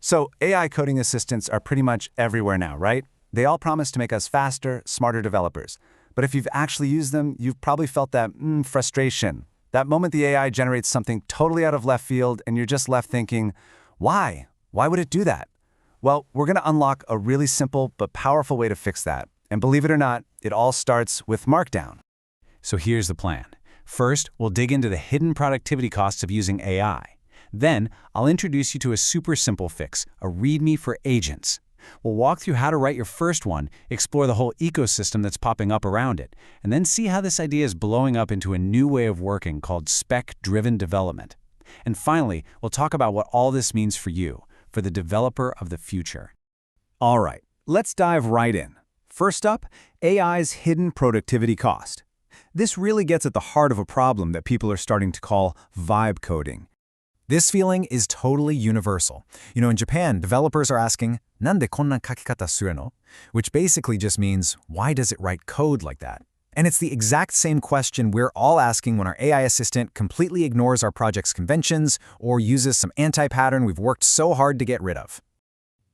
So AI coding assistants are pretty much everywhere now, right? They all promise to make us faster, smarter developers. But if you've actually used them, you've probably felt that frustration. That moment the AI generates something totally out of left field and you're just left thinking, why? Why would it do that? Well, we're going to unlock a really simple but powerful way to fix that. And believe it or not, it all starts with Markdown. So here's the plan. First, we'll dig into the hidden productivity costs of using AI. Then, I'll introduce you to a super simple fix, a README for agents. We'll walk through how to write your first one, explore the whole ecosystem that's popping up around it, and then see how this idea is blowing up into a new way of working called spec-driven development. And finally, we'll talk about what all this means for you, for the developer of the future. All right, let's dive right in. First up, AI's hidden productivity cost. This really gets at the heart of a problem that people are starting to call vibe coding. This feeling is totally universal. In Japan, developers are asking, "Nande konna kakikata suru no?" Which basically just means, why does it write code like that? And it's the exact same question we're all asking when our AI assistant completely ignores our project's conventions or uses some anti-pattern we've worked so hard to get rid of.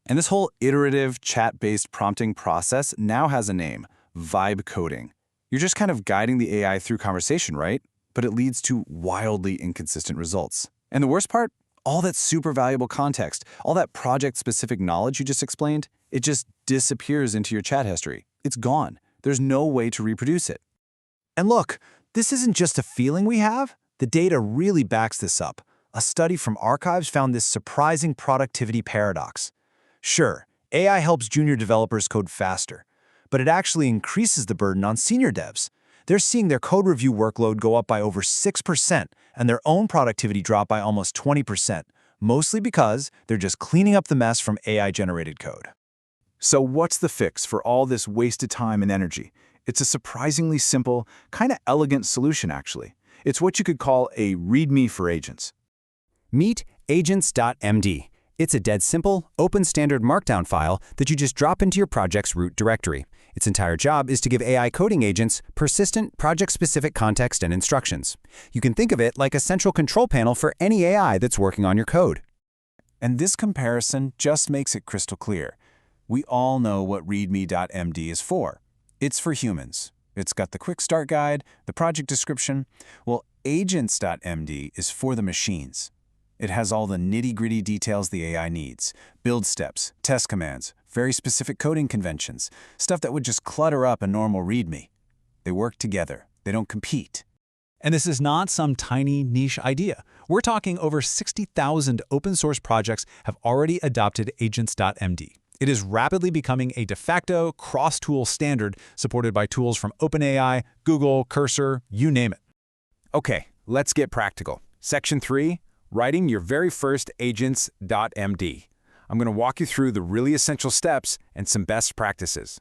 And this whole iterative, chat-based prompting process now has a name, vibe coding. You're just kind of guiding the AI through conversation, right? But it leads to wildly inconsistent results. And the worst part? All that super valuable context, all that project-specific knowledge you just explained, it just disappears into your chat history. It's gone. There's no way to reproduce it. And look, this isn't just a feeling we have. The data really backs this up. A study from Archives found this surprising productivity paradox. Sure, AI helps junior developers code faster, but it actually increases the burden on senior devs. They're seeing their code review workload go up by over 6% and their own productivity drop by almost 20%, mostly because they're just cleaning up the mess from AI-generated code. So what's the fix for all this wasted time and energy? It's a surprisingly simple, kind of elegant solution, actually. It's what you could call a README for agents. Meet agents.md. It's a dead simple, open standard Markdown file that you just drop into your project's root directory. Its entire job is to give AI coding agents persistent, project-specific context and instructions. You can think of it like a central control panel for any AI that's working on your code. And this comparison just makes it crystal clear. We all know what README.md is for. It's for humans. It's got the quick start guide, the project description. Well, agents.md is for the machines. It has all the nitty-gritty details the AI needs, build steps, test commands, very specific coding conventions, stuff that would just clutter up a normal README. They work together. They don't compete. And this is not some tiny niche idea. We're talking over 60,000 open source projects have already adopted agents.md. It is rapidly becoming a de facto cross-tool standard supported by tools from OpenAI, Google, Cursor, you name it. Okay, let's get practical. Section 3, writing your very first agents.md. I'm going to walk you through the really essential steps and some best practices.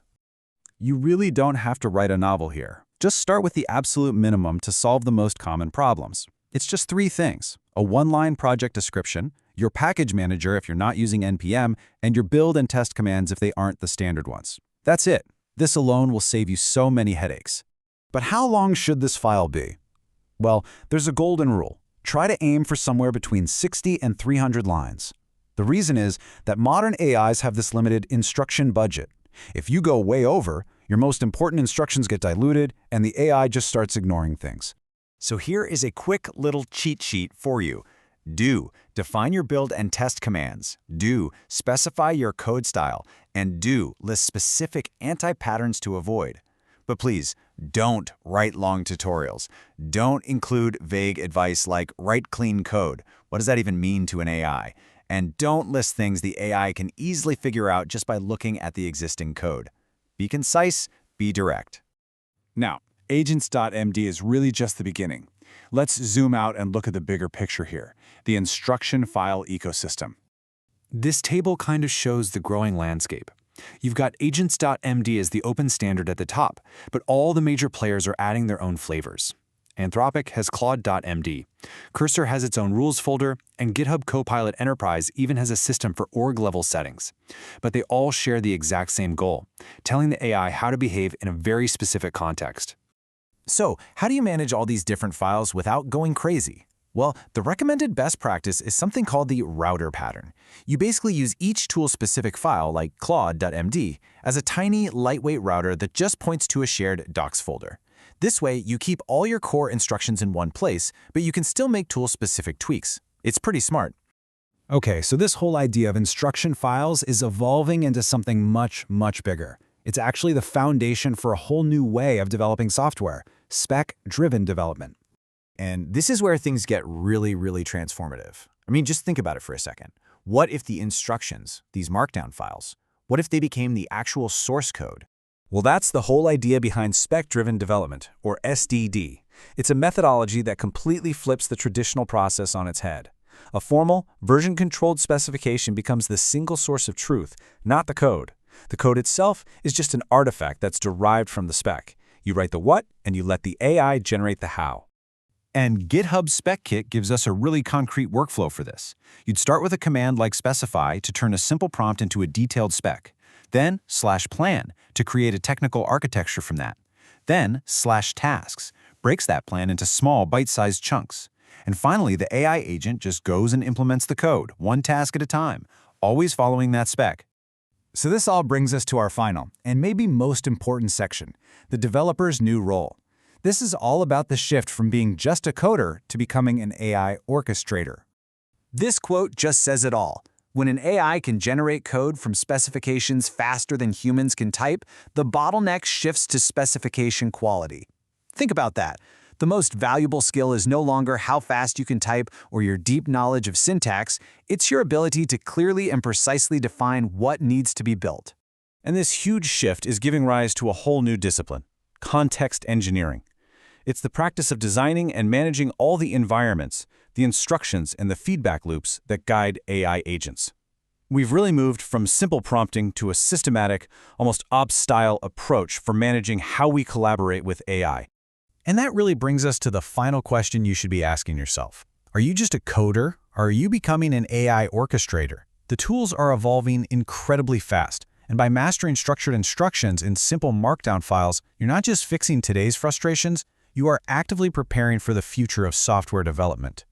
You really don't have to write a novel here. Just start with the absolute minimum to solve the most common problems. It's just 3 things: a one-line project description, your package manager if you're not using NPM, and your build and test commands if they aren't the standard ones. That's it. This alone will save you so many headaches. But how long should this file be? Well, there's a golden rule. Try to aim for somewhere between 60 and 300 lines. The reason is that modern AIs have this limited instruction budget. If you go way over, your most important instructions get diluted and the AI just starts ignoring things. So here is a quick little cheat sheet for you. Do define your build and test commands. Do specify your code style. And do list specific anti-patterns to avoid. But please, don't write long tutorials. Don't include vague advice like write clean code. What does that even mean to an AI? And don't list things the AI can easily figure out just by looking at the existing code. Be concise, be direct. Now, agents.md is really just the beginning. Let's zoom out and look at the bigger picture here, the instruction file ecosystem. This table kind of shows the growing landscape. You've got agents.md as the open standard at the top, but all the major players are adding their own flavors. Anthropic has Claude.md, Cursor has its own rules folder, and GitHub Copilot Enterprise even has a system for org-level settings. But they all share the exact same goal, telling the AI how to behave in a very specific context. So, how do you manage all these different files without going crazy? Well, the recommended best practice is something called the router pattern. You basically use each tool-specific file, like Claude.md, as a tiny, lightweight router that just points to a shared docs folder. This way, you keep all your core instructions in one place, but you can still make tool-specific tweaks. It's pretty smart. Okay, so this whole idea of instruction files is evolving into something much, much bigger. It's actually the foundation for a whole new way of developing software, spec-driven development. And this is where things get really, really transformative. I mean, just think about it for a second. What if the instructions, these markdown files, what if they became the actual source code? Well, that's the whole idea behind spec-driven development, or SDD. It's a methodology that completely flips the traditional process on its head. A formal, version-controlled specification becomes the single source of truth, not the code. The code itself is just an artifact that's derived from the spec. You write the what, and you let the AI generate the how. And GitHub Spec Kit gives us a really concrete workflow for this. You'd start with a command like specify to turn a simple prompt into a detailed spec. Then /plan to create a technical architecture from that. Then /tasks breaks that plan into small bite-sized chunks. And finally, the AI agent just goes and implements the code, one task at a time, always following that spec. So this all brings us to our final, and maybe most important section, the developer's new role. This is all about the shift from being just a coder to becoming an AI orchestrator. This quote just says it all. When an AI can generate code from specifications faster than humans can type, the bottleneck shifts to specification quality. Think about that. The most valuable skill is no longer how fast you can type or your deep knowledge of syntax, it's your ability to clearly and precisely define what needs to be built. And this huge shift is giving rise to a whole new discipline, context engineering. It's the practice of designing and managing all the environments, the instructions, and the feedback loops that guide AI agents. We've really moved from simple prompting to a systematic, almost ops-style approach for managing how we collaborate with AI. And that really brings us to the final question you should be asking yourself. Are you just a coder, or are you becoming an AI orchestrator? The tools are evolving incredibly fast, and by mastering structured instructions in simple markdown files, you're not just fixing today's frustrations, you are actively preparing for the future of software development.